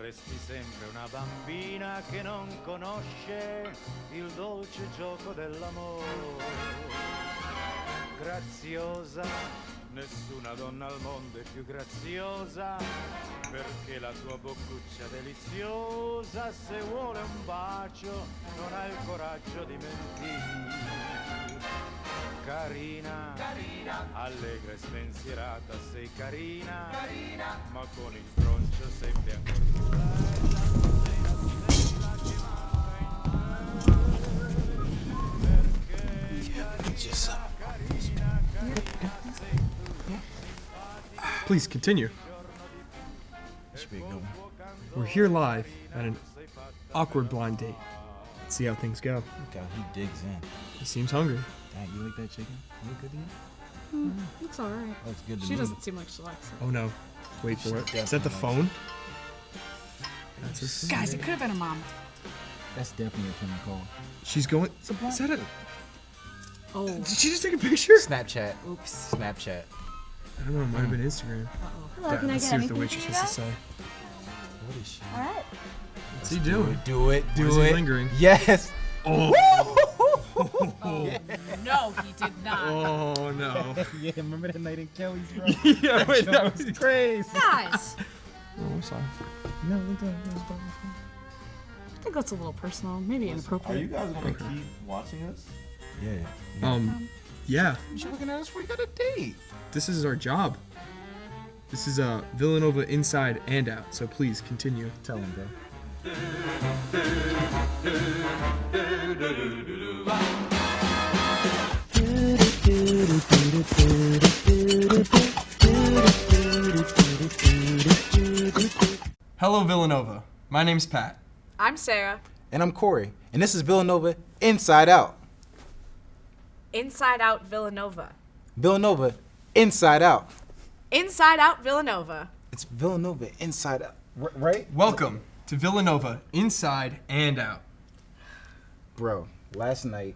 resti sempre una bambina che non conosce il dolce gioco dell'amore. Graziosa, nessuna donna al mondo è più graziosa, perché la sua boccuccia deliziosa, se vuole un bacio, non ha il coraggio di mentire. Carina, carina, allegra e spensierata, sei carina, carina, ma con il broncio sembri ancora più bella, sei la Please continue. Should be a good one. We're here live at an awkward blind date. Let's see how things go. Look how he digs in. He seems hungry. Dad, you like that chicken? Look good to you? Looks alright. Looks good to She me. doesn't seem like she likes it. Oh no. Wait for it. Is that the Definitely. phone? That's his phone. Guys, it could have been her mom. That's definitely a Kim call. She's going. Is that a. Oh. Did she just take a picture? Snapchat. Oops. Snapchat. I don't know. It might have been Instagram. Hello, can I Let's get see what the anything for waitress you has to guys? say. What is she? All right. What's he doing? Do it. Do Why is it. he lingering? Yes. Oh. No, he did not. Oh no. Yeah, remember that night in Kelly's room? Yeah, wait, that was crazy. Guys, Oh, I'm sorry. No, look at I think that's a little personal, maybe Are inappropriate. you guys gonna keep watching us? Yeah. Yeah. You're looking at us before you got a date. This is our job. This is Villanova Inside and Out. So please continue. Tell him, bro. Hello, Villanova. My name's Pat. I'm Sarah. And I'm Cory, and this is Villanova Inside Out. Inside Out Villanova. Villanova Inside Out. Inside Out Villanova. It's Villanova Inside Out, right? Welcome to Villanova Inside and Out. Bro, last night,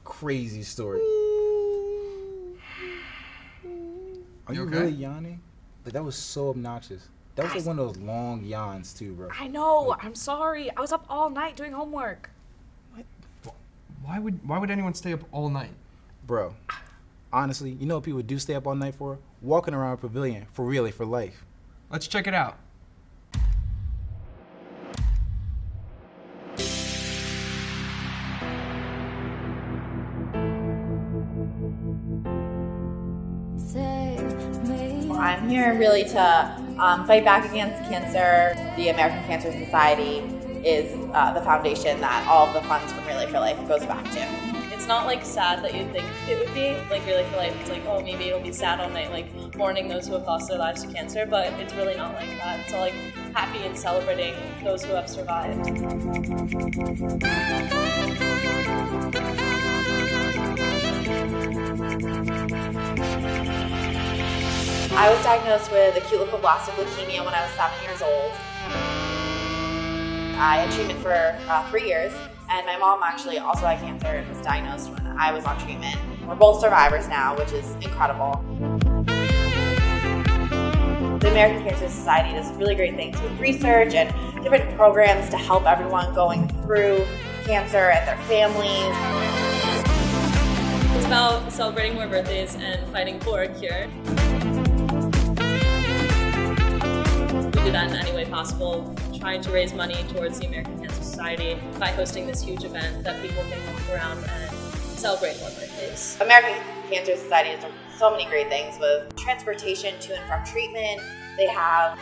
crazy story. Are You you okay? really yawning? Like, that was so obnoxious. That was like one of those long yawns too, bro. I know. I'm sorry. I was up all night doing homework. Why would anyone stay up all night? Bro, honestly, you know what people do stay up all night for? Walking around a pavilion, for life. Let's check it out. I'm here really to fight back against cancer. The American Cancer Society is the foundation that all of the funds from Relay for Life goes back to. It's not like sad that you'd think it would be, like Relay for Life. It's like, oh, maybe it'll be sad all night, like mourning those who have lost their lives to cancer, but it's really not like that. It's all like happy and celebrating those who have survived. I was diagnosed with acute lymphoblastic leukemia when I was 7 years old. I had treatment for 3 years, and my mom actually also had cancer and was diagnosed when I was on treatment. We're both survivors now, which is incredible. The American Cancer Society does really great things with research and different programs to help everyone going through cancer and their families. It's about celebrating more birthdays and fighting for a cure. We do that in any way possible, trying to raise money towards the American Cancer Society by hosting this huge event that people can walk around and celebrate more birthdays. American Cancer Society does so many great things with transportation to and from treatment. They have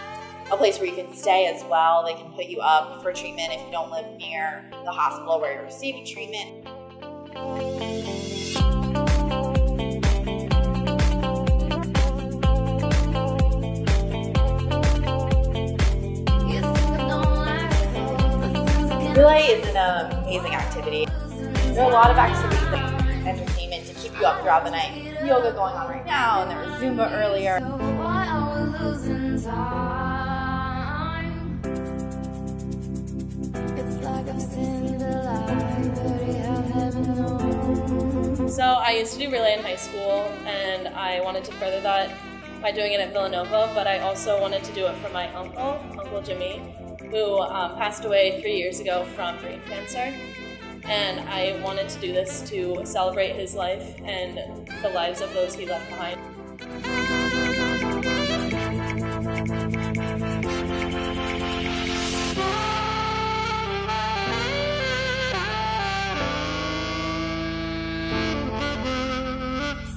a place where you can stay as well. They can put you up for treatment if you don't live near the hospital where you're receiving treatment. Relay is an amazing activity. There are a lot of activities and entertainment to keep you up throughout the night. Yoga going on right now, and there was Zumba earlier. So I used to do relay in high school, and I wanted to further that by doing it at Villanova, but I also wanted to do it for my Uncle Jimmy, who passed away 3 years ago from brain cancer. And I wanted to do this to celebrate his life and the lives of those he left behind.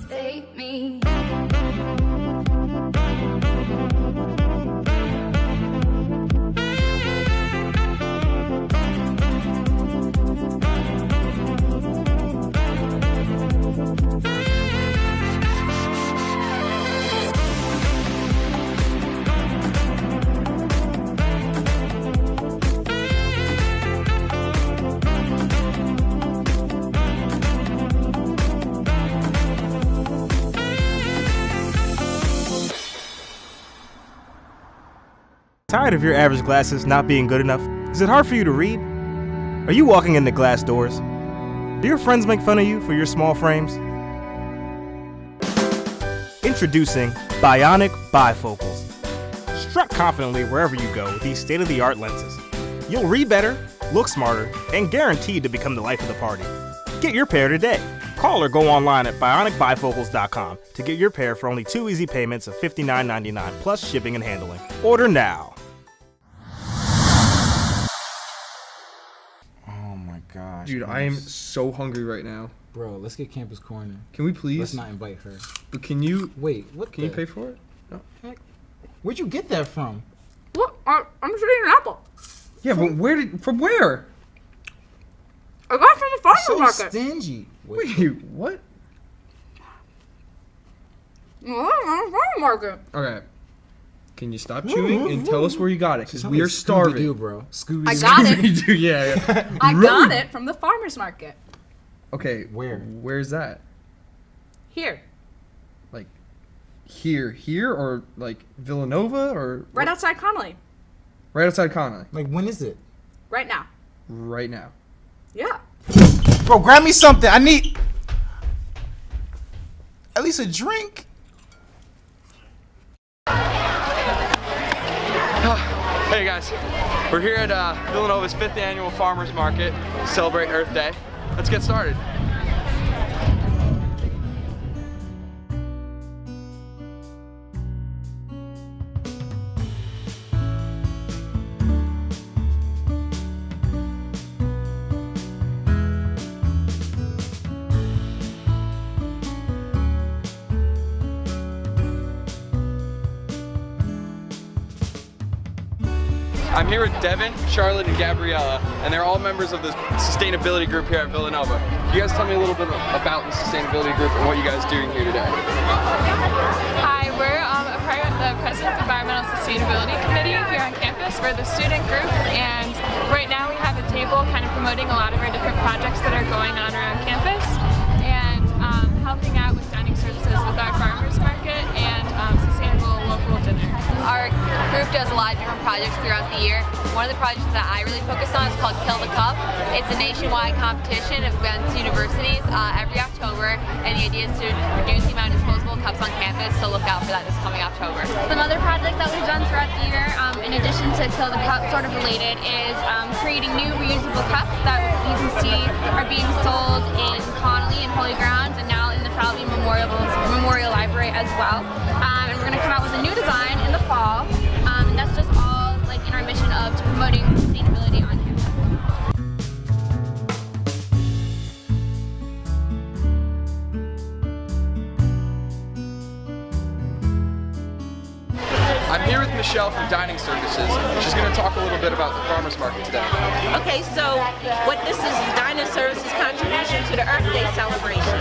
Save me. Tired of your average glasses not being good enough? Is it hard for you to read? Are you walking into glass doors? Do your friends make fun of you for your small frames? Introducing Bionic Bifocals. Strut confidently wherever you go with these state-of-the-art lenses. You'll read better, look smarter, and guaranteed to become the life of the party. Get your pair today. Call or go online at bionicbifocals.com to get your pair for only 2 easy payments of $59.99 plus shipping and handling. Order now. Oh my gosh. Dude, I am so hungry right now. Bro, let's get Campus Corner. Can we please? Let's not invite her. But can you? Wait, what? Can you pay for it? No. Where'd you get that from? Look, I'm just eating an apple. Yeah, but from where? I got it from the farmer's So market. stingy. Wait, what? Well, from the farmer's market. Okay. Can you stop chewing and tell us where you got it? Because we are starving. Scooby-Doo, bro. Scooby-Doo. I got it. Scooby-Doo, yeah. I got it from the farmer's market. Okay, Where? Where's that? Here, Like, here, or like Villanova, or right outside Connolly. right outside Connolly, Like, when is it? Right now. right now. Yeah. Bro, grab me something. I need at least a drink. Hey guys, we're here at Villanova's 5th annual Farmers Market to celebrate Earth Day. Let's get started. I'm here with Devin, Charlotte, and Gabriella, and they're all members of the sustainability group here at Villanova. Can you guys tell me a little bit about the sustainability group and what you guys are doing here today? Hi, we're the President's Environmental Sustainability Committee here on campus. We're the student group, and right now we have a table kind of promoting a lot of our different projects that are going on around campus, and helping out with dining services with our farmers market and sustainable local dinner. Our group does a lot of different projects throughout the year. One of the projects that I really focus on is called Kill the Cup. It's a nationwide competition of events universities every October, and the idea is to reduce the amount of disposable cups on campus, so look out for that this coming October. Some other projects that we've done throughout the year, in addition to Kill the Cup, sort of related, is creating new reusable cups that you can see are being sold in Connolly and Holy Grounds, and now in the Falvey Memorial Library as well. And we're going to come out with a new design in the fall, and that's just all like in our mission of promoting sustainability on campus. I'm here with Michelle from Dining Services. She's going to talk a little bit about the farmers market today. Okay, so what this is Dining Services' contribution to the Earth Day celebration.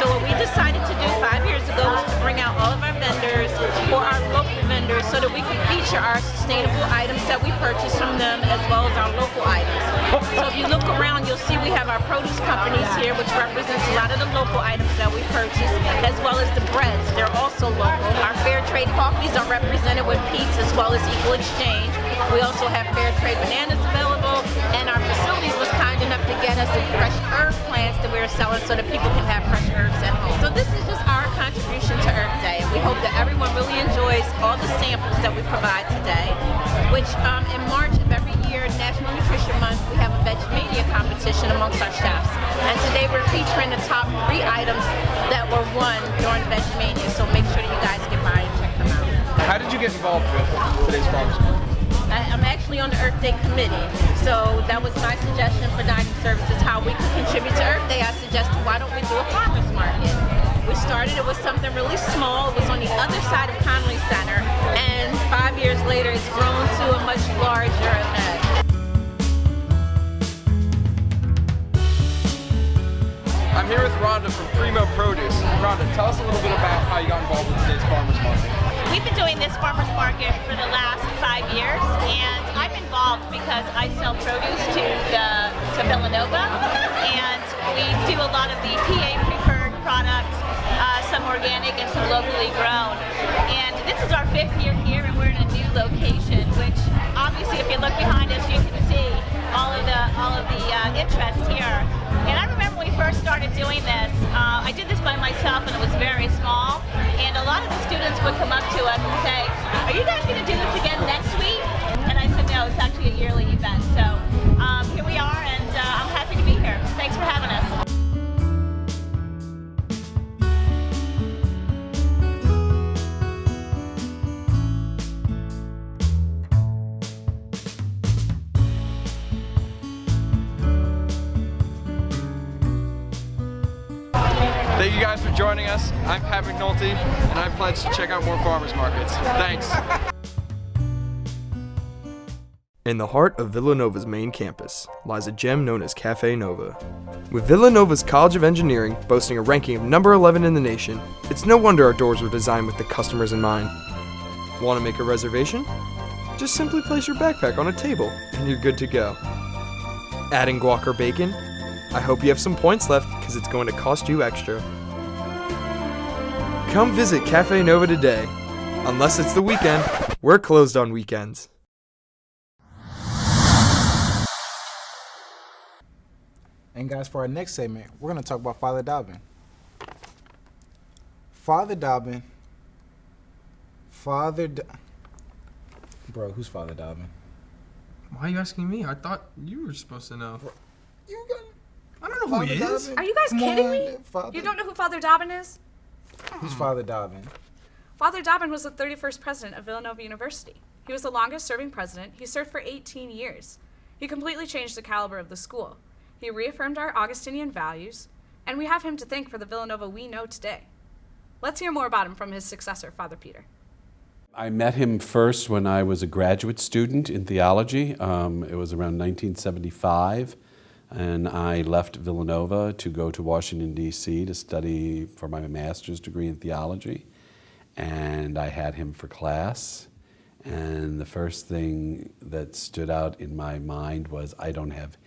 So what we decided to do 5 years ago was to bring out all of our vendors, or our local vendors, so that we could feature our sustainable items that we purchase from them, as well as our local items. So if you look around, you'll see we have our produce companies here, which represents a lot of the local items that we purchase, as well as the breads. They're also local. Our fair trade coffees are represented with Pete's, as well as Equal Exchange. We also have fair trade bananas available, and our facilities was kind enough to get us some fresh herb plants that we're selling so that people can have fresh herbs at home. So this is just our contribution to Earth Day. And we hope that everyone really enjoys all the samples that we provide today, which in March of every year, National Nutrition Month, we have a Vegemania competition amongst our chefs. And today we're featuring the top 3 items that were won during Vegemania. So make sure that you guys get by and check them out. How did you get involved with today's farmers market? I'm actually on the Earth Day committee, so that was my suggestion for dining services, how we could contribute to Earth Day. I suggested, why don't we do a farmers market? We started it with something really small. It was on the other side of Connolly Center, and 5 years later, it's grown to a much larger event. I'm here with Rhonda from Primo Produce. Rhonda, tell us a little bit about how you got involved with today's farmers market. We've been doing this farmers market for the last 5 years, and I'm involved because I sell produce to Villanova, and we do a lot of the PA preferred products, some organic and some locally grown. And this is our 5th year here, and we're in a new location, which obviously, if you look behind us, you can see all of the interest here. And I remember when we first started doing this, I did this by myself, and it was very small. And a lot of the students would come up to us and say, "Are you guys going to do this again next week?" And I said, "No, it's actually a yearly event." So here we are, and I'm happy to be here. Thanks for having us. Thank you guys for joining us. I'm Pat McNulty, and I pledge to check out more farmers markets. Thanks. In the heart of Villanova's main campus lies a gem known as Cafe Nova. With Villanova's College of Engineering boasting a ranking of number 11 in the nation, it's no wonder our doors were designed with the customers in mind. Want to make a reservation? Just simply place your backpack on a table and you're good to go. Adding guac or bacon? I hope you have some points left because it's going to cost you extra. Come visit Cafe Nova today. Unless it's the weekend, we're closed on weekends. And guys, for our next segment, we're going to talk about Father Dobbin. Father Dobbin. Bro, who's Father Dobbin? Why are you asking me? I thought you were supposed to know. You got I don't know who he is. Are you guys kidding me? You don't know who Father Dobbin is? Who's Father Dobbin? Father Dobbin was the 31st president of Villanova University. He was the longest serving president. He served for 18 years. He completely changed the caliber of the school. He reaffirmed our Augustinian values, and we have him to thank for the Villanova we know today. Let's hear more about him from his successor, Father Peter. I met him first when I was a graduate student in theology. It was around 1975, and I left Villanova to go to Washington, D.C. to study for my master's degree in theology. And I had him for class, and the first thing that stood out in my mind was I don't have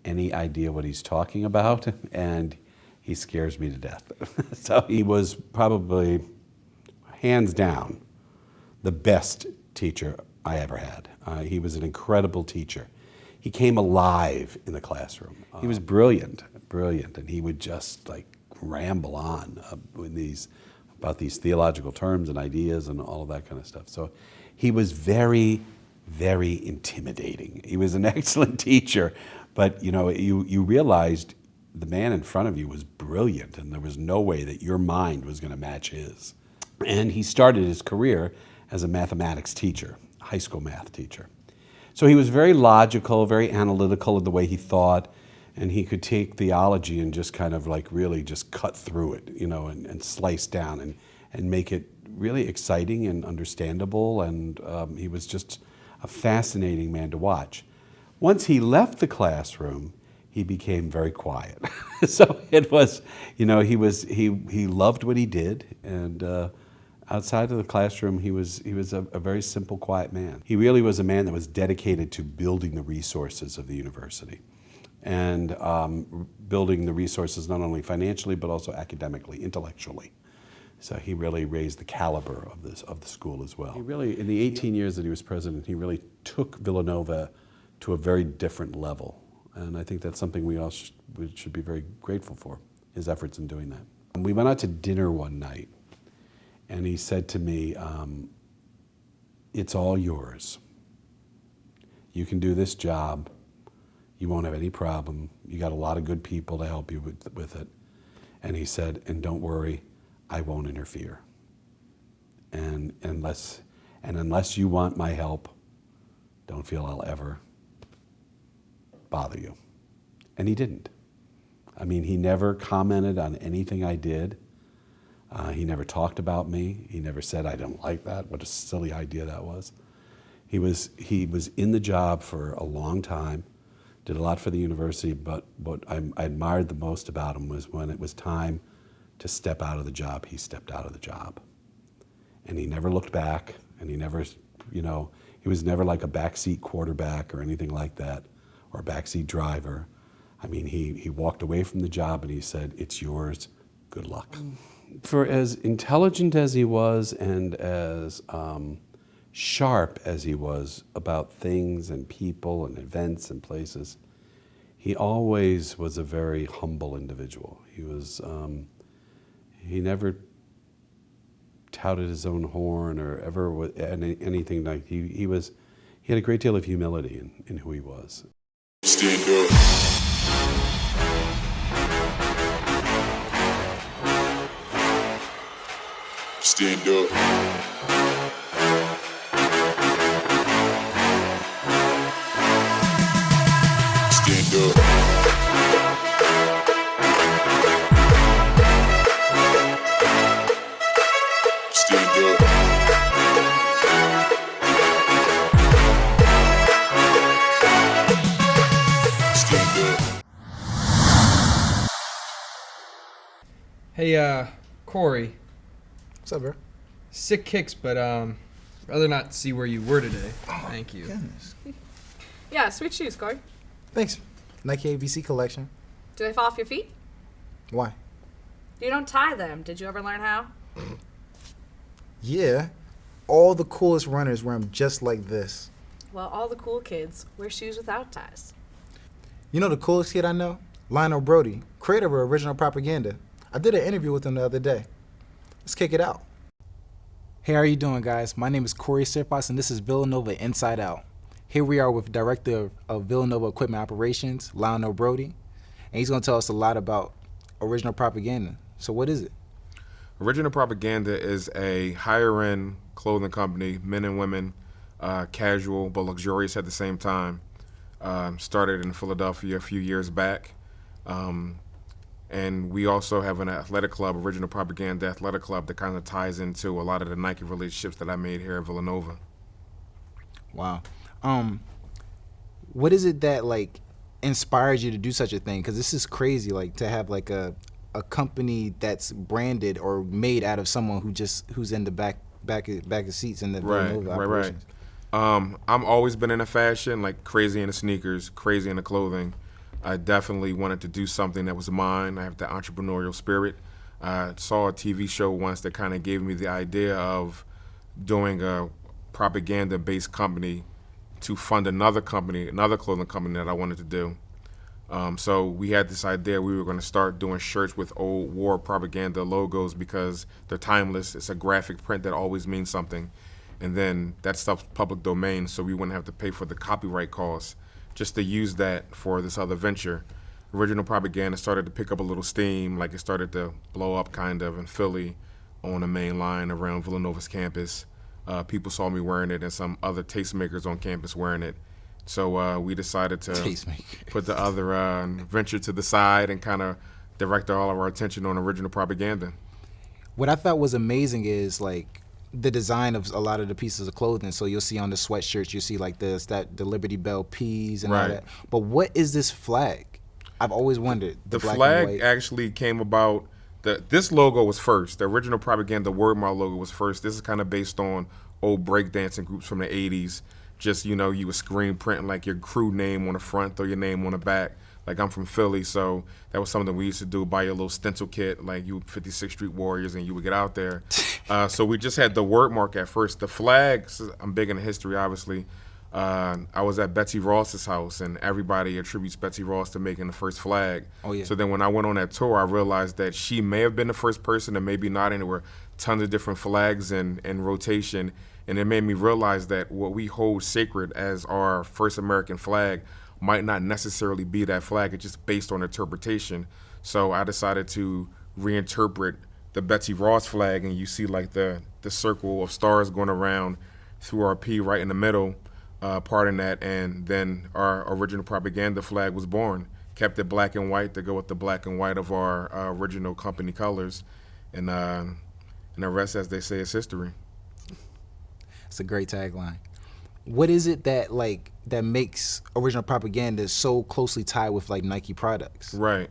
any idea what he's talking about, and he scares me to death. So he was probably, hands down, the best teacher I ever had. He was an incredible teacher. He came alive in the classroom. He was brilliant, and he would just like ramble on about these theological terms and ideas and all of that kind of stuff. So he was very, very intimidating. He was an excellent teacher, but you realized the man in front of you was brilliant, and there was no way that your mind was going to match his. And he started his career as a mathematics teacher, high school math teacher. So he was very logical, very analytical in the way he thought, and he could take theology and just kind of like really just cut through it, and slice down and make it really exciting and understandable, and he was just a fascinating man to watch. Once he left the classroom, he became very quiet. So it was, he loved what he did, and outside of the classroom, he was a very simple, quiet man. He really was a man that was dedicated to building the resources of the university, and building the resources not only financially but also academically, intellectually. So he really raised the caliber of the school as well. He really, in the 18 years that he was president, he really took Villanova to a very different level. And I think that's something we all should be very grateful for, his efforts in doing that. And we went out to dinner one night, and he said to me, it's all yours. You can do this job. You won't have any problem. You got a lot of good people to help you with it. And he said, and don't worry, I won't interfere. And unless you want my help, don't feel I'll ever bother you. And he didn't. I mean, he never commented on anything I did. He never talked about me. He never said, I don't like that. What a silly idea that was. He was in the job for a long time, did a lot for the university, but what I admired the most about him was when it was time to step out of the job, he stepped out of the job. And he never looked back, and he never, he was never like a backseat quarterback or anything like that, or a backseat driver. I mean, he walked away from the job and he said, it's yours, good luck. For as intelligent as he was and as sharp as he was about things and people and events and places, he always was a very humble individual. He never touted his own horn or ever anything like he had a great deal of humility in who he was. Stand up. Stand up. Stand up. Stand up. Hey, Cory. What's up, bro? Sick kicks, but rather not see where you were today. Thank you. Goodness. Yeah, sweet shoes, Cory. Thanks. Nike ABC collection. Do they fall off your feet? Why? You don't tie them. Did you ever learn how? Yeah. All the coolest runners wear them just like this. Well, all the cool kids wear shoes without ties. You know the coolest kid I know? Lionel Brody, creator of Original Propaganda. I did an interview with him the other day. Let's kick it out. Hey, how are you doing, guys? My name is Cory Serfoss, and this is Villanova Inside Out. Here we are with Director of Villanova Equipment Operations, Lionel Brody, and he's going to tell us a lot about Original Propaganda. So what is it? Original Propaganda is a higher-end clothing company, men and women, casual but luxurious at the same time. Started in Philadelphia a few years back. And we also have an athletic club, Original Propaganda Athletic Club, that kind of ties into a lot of the Nike relationships that I made here at Villanova. Wow. What is it that inspires you to do such a thing? Because this is crazy, to have a company that's branded or made out of someone who's in the back of seats in the Villanova operations. Right. I've always been into fashion, crazy into sneakers, crazy into clothing. I definitely wanted to do something that was mine. I have the entrepreneurial spirit. I saw a TV show once that kind of gave me the idea of doing a propaganda-based company to fund another company, another clothing company that I wanted to do. So we had this idea we were going to start doing shirts with old war propaganda logos because they're timeless. It's a graphic print that always means something. And then that stuff's public domain, so we wouldn't have to pay for the copyright costs just to use that for this other venture. Original Propaganda started to pick up a little steam, it started to blow up kind of in Philly on the main line around Villanova's campus. People saw me wearing it and some other tastemakers on campus wearing it. So we decided to put the other venture to the side and kind of direct all of our attention on Original Propaganda. What I thought was amazing is the design of a lot of the pieces of clothing. So you'll see on the sweatshirts, you see the Liberty Bell P's and all that. But what is this flag? I've always wondered. The flag actually came about, this logo was first. The Original Propaganda wordmark logo was first. This is kind of based on old breakdancing groups from the 80s. Just, you would screen print your crew name on the front, throw your name on the back. I'm from Philly, so that was something we used to do, buy your little stencil kit, you 56th Street Warriors, and you would get out there. So we just had the word mark at first. The flags, I'm big into history, obviously. I was at Betsy Ross's house, and everybody attributes Betsy Ross to making the first flag. Oh, yeah. So then when I went on that tour, I realized that she may have been the first person and maybe not, and there were tons of different flags in rotation. And it made me realize that what we hold sacred as our first American flag might not necessarily be that flag. It's just based on interpretation. So I decided to reinterpret the Betsy Ross flag, and you see like the circle of stars going around through our P right in the middle, part in that, and then our original propaganda flag was born. Kept it black and white to go with the black and white of our original company colors, and the rest, as they say, is history. It's a great tagline. What is it that makes original propaganda so closely tied with like Nike products? Right.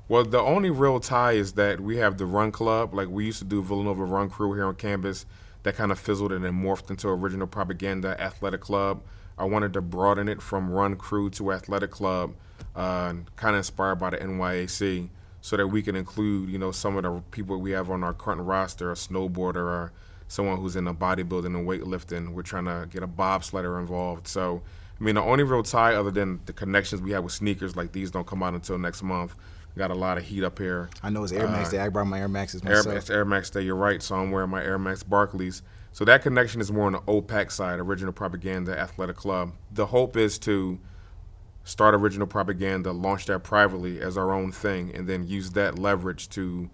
Well, the only real tie is that we have the Run Club. Like, we used to do Villanova Run Crew here on campus. That kind of fizzled and then morphed into Original Propaganda Athletic Club. I wanted to broaden it from Run Crew to Athletic Club, kind of inspired by the NYAC, so that we can include, you know, some of the people we have on our current roster, a snowboarder or someone who's in the bodybuilding and weightlifting. We're trying to get a bobsledder involved. So, I mean, the only real tie, other than the connections we have with sneakers, like these don't come out until next month. Got a lot of heat up here. I know it's Air Max Day. I brought my Air Maxes myself. It's Air Max Day, you're right. So I'm wearing my Air Max Barclays. So that connection is more on the OPAC side, Original Propaganda Athletic Club. The hope is to start Original Propaganda, launch that privately as our own thing, and then use that leverage to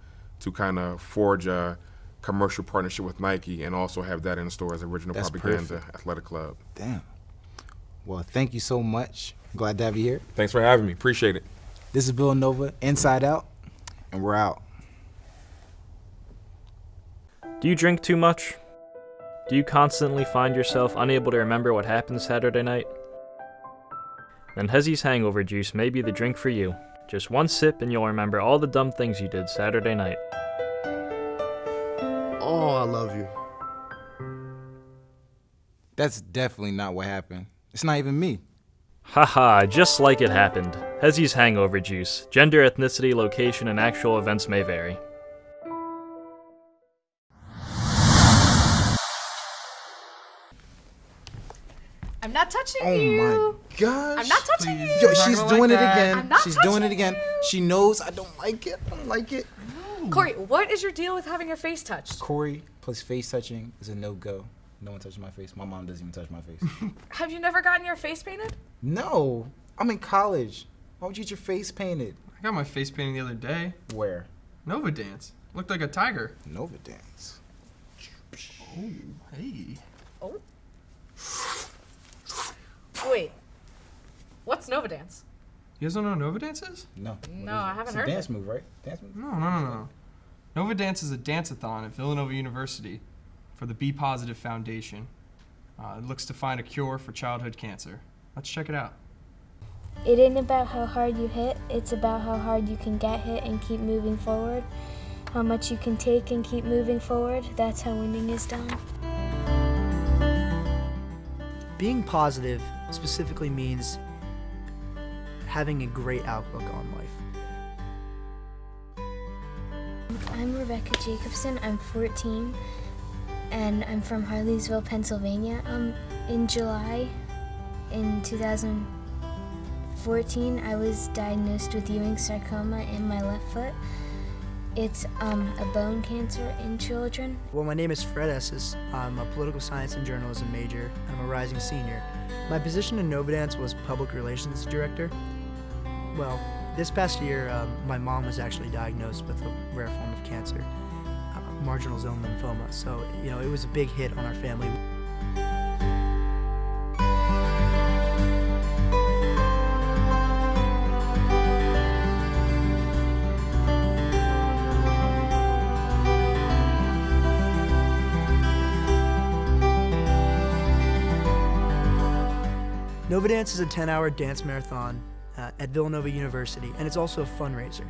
kind of forge a commercial partnership with Nike, and also have that in the store as Original Propaganda Athletic Club. Damn. Well, thank you so much. Glad to have you here. Thanks for having me. Appreciate it. This is Villanova Inside Out, and we're out. Do you drink too much? Do you constantly find yourself unable to remember what happened Saturday night? Then Hezzy's Hangover Juice may be the drink for you. Just one sip and you'll remember all the dumb things you did Saturday night. Oh, I love you. That's definitely not what happened. It's not even me. Haha, just like it happened. Hezzy's Hangover Juice. Gender, ethnicity, location, and actual events may vary. I'm not touching Oh you. my gosh. I'm not touching you. Yo, she's doing it again. I'm not She's touching doing it again. you. She knows I don't like it. I don't like it. Cory, what is your deal with having your face touched? Cory plus face touching is a no-go. No one touches my face. My mom doesn't even touch my face. Have you never gotten your face painted? No. I'm in college. Why would you get your face painted? I got my face painted the other day. Where? Nova Dance. Looked like a tiger. Nova Dance. Oh, hey. Oh. Wait. What's Nova Dance? You guys don't know what Nova Dance is? No. No, I haven't heard It's a dance of it. move, right? Dance move? No. Nova Dance is a dance-a-thon at Villanova University for the Be Positive Foundation. It looks to find a cure for childhood cancer. Let's check it out. It ain't about how hard you hit, it's about how hard you can get hit and keep moving forward. How much you can take and keep moving forward, that's how winning is done. Being positive specifically means having a great outlook on life. I'm Rebecca Jacobson, I'm 14, and I'm from Harleysville, Pennsylvania. In July, in 2014, I was diagnosed with Ewing's sarcoma in my left foot. It's a bone cancer in children. Well, my name is Fred Esses. I'm a political science and journalism major, and I'm a rising senior. My position in Nova Dance was public relations director. Well, this past year, my mom was actually diagnosed with a rare form of cancer, marginal zone lymphoma. So, it was a big hit on our family. Nova Dance is a 10-hour dance marathon at Villanova University, and it's also a fundraiser.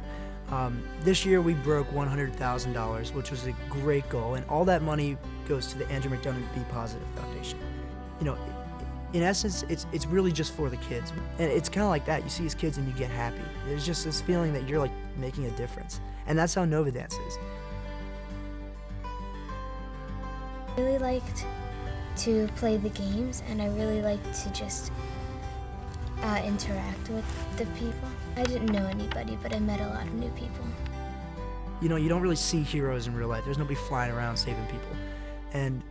This year we broke $100,000, which was a great goal, and all that money goes to the Andrew McDonough Be Positive Foundation. In essence, it's really just for the kids, and it's kind of like that. You see these kids and you get happy. There's just this feeling that you're like making a difference, and that's how Nova Dance is. I really liked to play the games, and I really like to just interact with the people. I didn't know anybody, but I met a lot of new people. You know, you don't really see heroes in real life. There's nobody flying around saving people. And,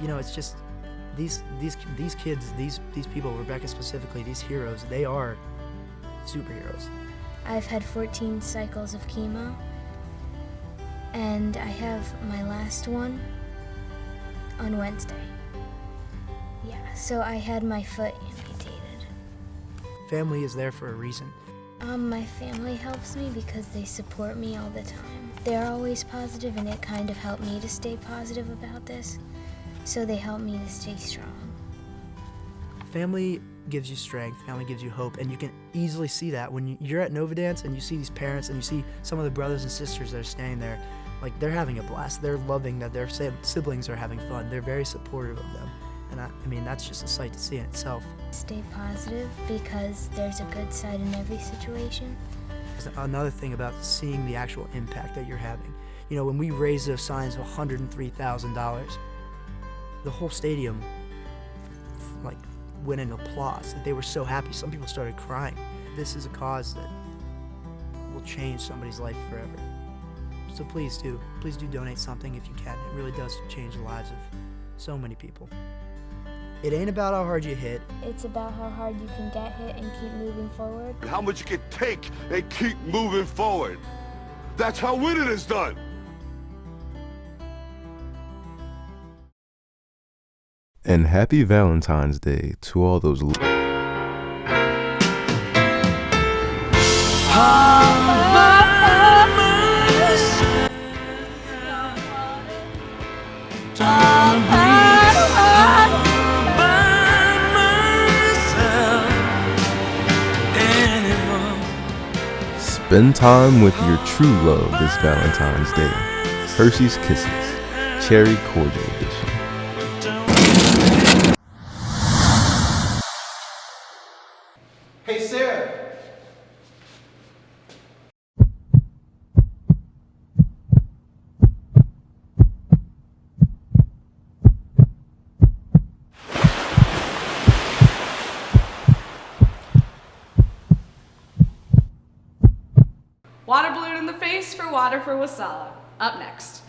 you know, it's just, these kids, these people, Rebecca specifically, these heroes, they are superheroes. I've had 14 cycles of chemo, and I have my last one on Wednesday. Yeah, so I had my foot amputated. Family is there for a reason. My family helps me because they support me all the time. They're always positive, and it kind of helped me to stay positive about this, so they help me to stay strong. Family gives you strength, family gives you hope, and you can easily see that when you're at Nova Dance and you see these parents and you see some of the brothers and sisters that are standing there, like they're having a blast. They're loving that their siblings are having fun. They're very supportive of them. And I mean, that's just a sight to see in itself. Stay positive because there's a good side in every situation. There's another thing about seeing the actual impact that you're having. You know, when we raised those signs of $103,000, the whole stadium, like, went in applause. They were so happy. Some people started crying. This is a cause that will change somebody's life forever. So please do donate something if you can. It really does change the lives of so many people. It ain't about how hard you hit. It's about how hard you can get hit and keep moving forward. How much you can take and keep moving forward. That's how winning is done. And happy Valentine's Day to all those Spend time with your true love this Valentine's Day. Hershey's Kisses, Cherry Cordial Edition. Hey, Sarah. Water balloon in the face for Water for Wasala. Up next.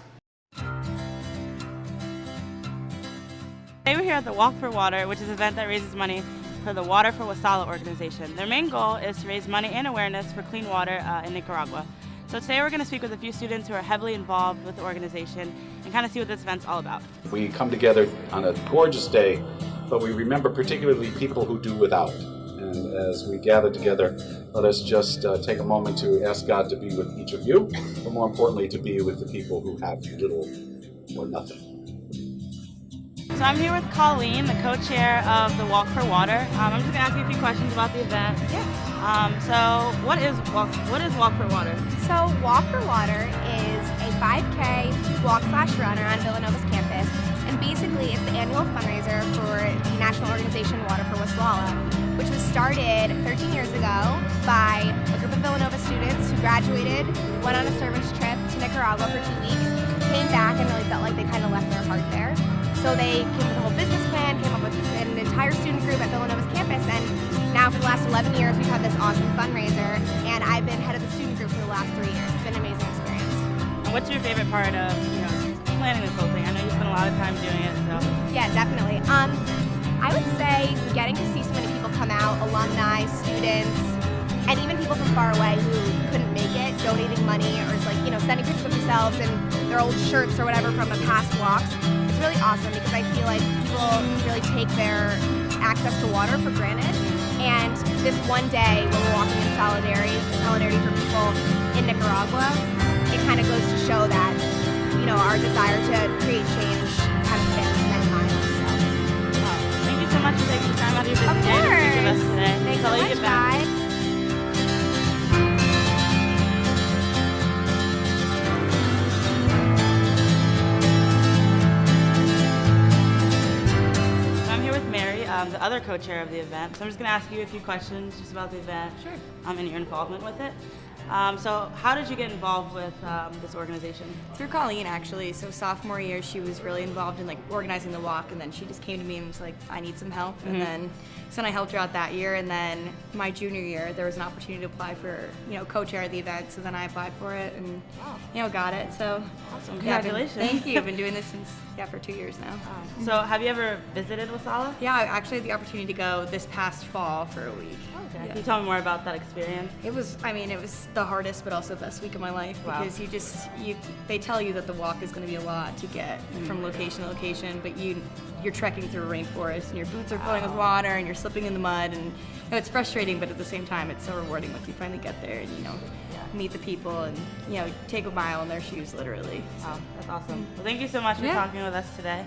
Today we're here at the Walk for Water, which is an event that raises money for the Water for Wasala organization. Their main goal is to raise money and awareness for clean water in Nicaragua. So today we're going to speak with a few students who are heavily involved with the organization and kind of see what this event's all about. We come together on a gorgeous day, but we remember particularly people who do without. And as we gather together, let us just take a moment to ask God to be with each of you, but more importantly to be with the people who have little or nothing. So I'm here with Colleen, the co-chair of the Walk for Water. I'm just going to ask you a few questions about the event. So what is Walk for Water? So Walk for Water is a 5K walk/run around Villanova's campus, and basically it's the annual fundraiser for the national organization Water for Wasala, which was started 13 years ago by a group of Villanova students who graduated, went on a service trip to Nicaragua for 2 weeks, came back and really felt like they kind of left their heart there. So they came with a whole business plan, came up with an entire student group at Villanova's campus, and now for the last 11 years we've had this awesome fundraiser, and I've been head of the student group for the last 3 years. It's been an amazing experience. And what's your favorite part of planning this whole thing? I know you spent a lot of time doing it. So. Yeah, definitely. I would say getting to see so many people come out, alumni, students, and even people from far away who couldn't make it, donating money or just sending pictures of themselves and their old shirts or whatever from the past walks. It's really awesome because I feel like people really take their access to water for granted. And this one day when we're walking in solidarity for people in Nicaragua, it kind of goes to show that, our desire to create change kind of spans many miles. Thank you so much for taking the time out of your busy day to speak with us today. Thanks so much, guys. I'm here with Mary, the other co-chair of the event. So I'm just going to ask you a few questions just about the event and your involvement with it. So how did you get involved with this organization? Through Colleen, actually. So sophomore year, she was really involved in like organizing the walk, and then she just came to me and was like, I need some help. And then I helped her out that year. And then my junior year, there was an opportunity to apply for, co-chair of the event. So then I applied for it and, got it. So awesome. Yeah, Congratulations. thank you. I've been doing this since, for 2 years now. So have you ever visited Wasalla? Yeah, I actually had the opportunity to go this past fall for a week. Okay. Can you tell me more about that experience? It was the hardest but also best week of my life because they tell you that the walk is going to be a lot to get from location to location, but you're trekking through a rainforest and your boots are filling with water and you're slipping in the mud, and it's frustrating, but at the same time it's so rewarding once you finally get there and meet the people and take a mile in their shoes literally. Wow, that's awesome. Well, thank you so much for talking with us today.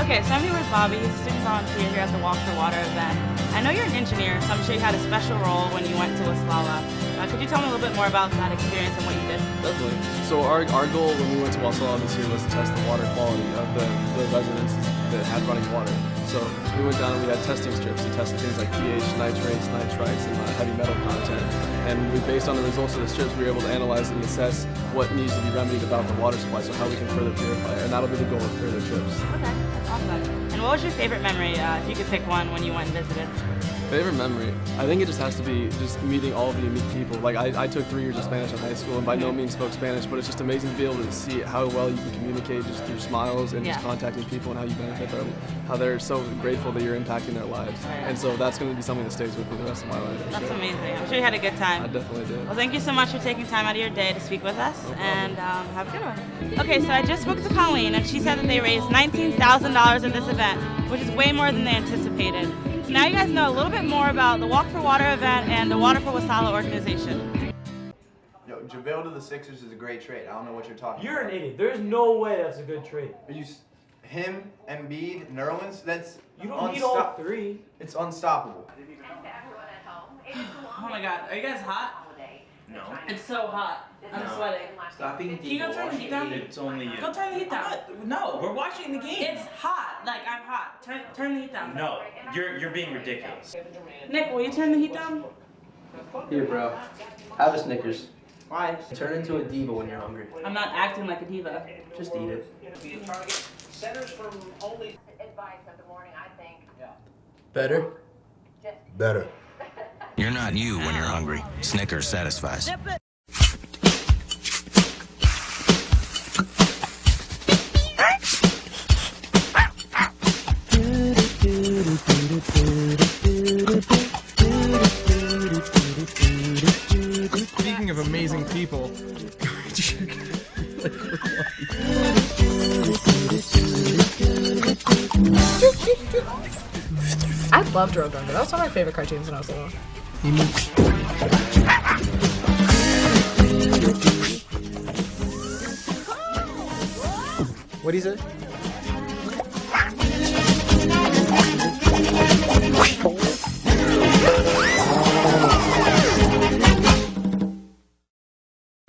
Okay, so I'm here with Bobby. He's a student volunteer here at the Walk for Water event. I know you're an engineer, so I'm sure you had a special role when you went to Wasalla. Could you tell me a little bit more about that experience and what you did? Definitely. So our goal when we went to Wasalla this year was to test the water quality of the residents that had running water. So we went down and we had testing strips to test things like pH, nitrates, nitrites, and heavy metal content. And based on the results of the strips, we were able to analyze and assess what needs to be remedied about the water supply, so how we can further purify it. And that'll be the goal of further trips. Okay, that's awesome. And what was your favorite memory, if you could pick one, when you went and visited? Favorite memory? I think it just has to be just meeting all of the unique people. Like I took 3 years of Spanish in high school and by no means spoke Spanish, but it's just amazing to be able to see how well you can communicate just through smiles and just contacting people and how you benefit them, how they're so grateful that you're impacting their lives. And so that's going to be something that stays with me the rest of my life. That's amazing. I'm sure you had a good time. I definitely did. Well, thank you so much for taking time out of your day to speak with us, and have a good one. Okay, so I just spoke to Colleen, and she said that they raised $19,000 in this event, which is way more than they anticipated. So now you guys know a little bit more about the Walk for Water event and the Water for Wasalla organization. Yo, JaVale to the Sixers is a great trade. I don't know what you're talking You're about. an idiot. There's no way that's a good trade. Are you him, Embiid, Nerlens? That's You don't need all three. It's unstoppable. Oh my God, are you guys hot? No. It's so hot. I'm sweating. Stop eating. Can you go turn the heat down? It's only you. Go turn the heat down. No, we're watching the game. It's hot. Like, I'm hot. Turn the heat down. No, you're being ridiculous. Nick, will you turn the heat down? Here, bro. Have a Snickers. Why? Turn into a diva when you're hungry. I'm not acting like a diva. Just eat it. Better? Better. You're not you when you're hungry. Snickers satisfies. Speaking of amazing people, I loved Roadrunner. That was one of my favorite cartoons when I was little. What'd he say?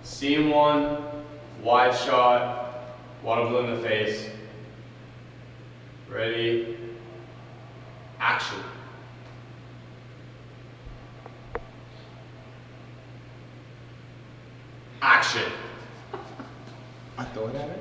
Scene one, wide shot, water blue in the face. Ready, action. Action. I throw it at it?